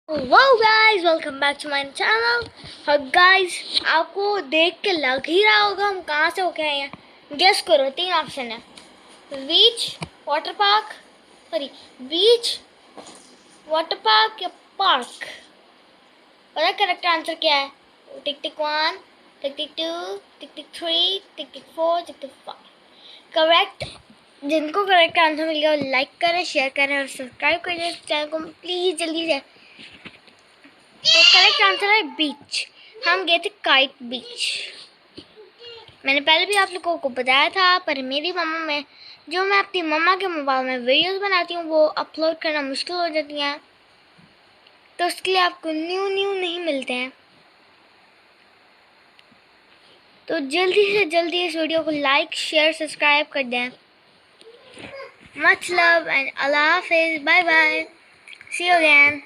Wow guys, welcome back to my channel. और guys, आपको देख के लग ही रहा होगा हम कहाँ से होके आए हैं। गेस करो, 3 ऑप्शन है। बीच, वाटर पार्क, सॉरी, बीच, वाटर पार्क या पार्क। पता करेक्ट आंसर क्या है? टिक टिक 1, टिक टिक 2, टिक टिक 3, टिक टिक 4, टिक टिक 5। करेक्ट, जिनको करेक्ट आंसर मिल गया वो लाइक करें, शेयर करें और सब्सक्राइब करें चैनल को प्लीज़ जल्दी से। तो करेक्ट आंसर है बीच। हम गए थे काइट बीच। मैंने पहले भी आप लोगों को बताया था, पर मेरी मम्मा में जो मैं अपनी मम्मा के मोबाइल में वीडियोस बनाती हूँ वो अपलोड करना मुश्किल हो जाती हैं, तो उसके लिए आपको न्यू नहीं मिलते हैं। तो जल्दी से जल्दी इस वीडियो को लाइक शेयर सब्सक्राइब कर दें। मच लव एंड अल्लाह हाफिज़, bye bye, see you again.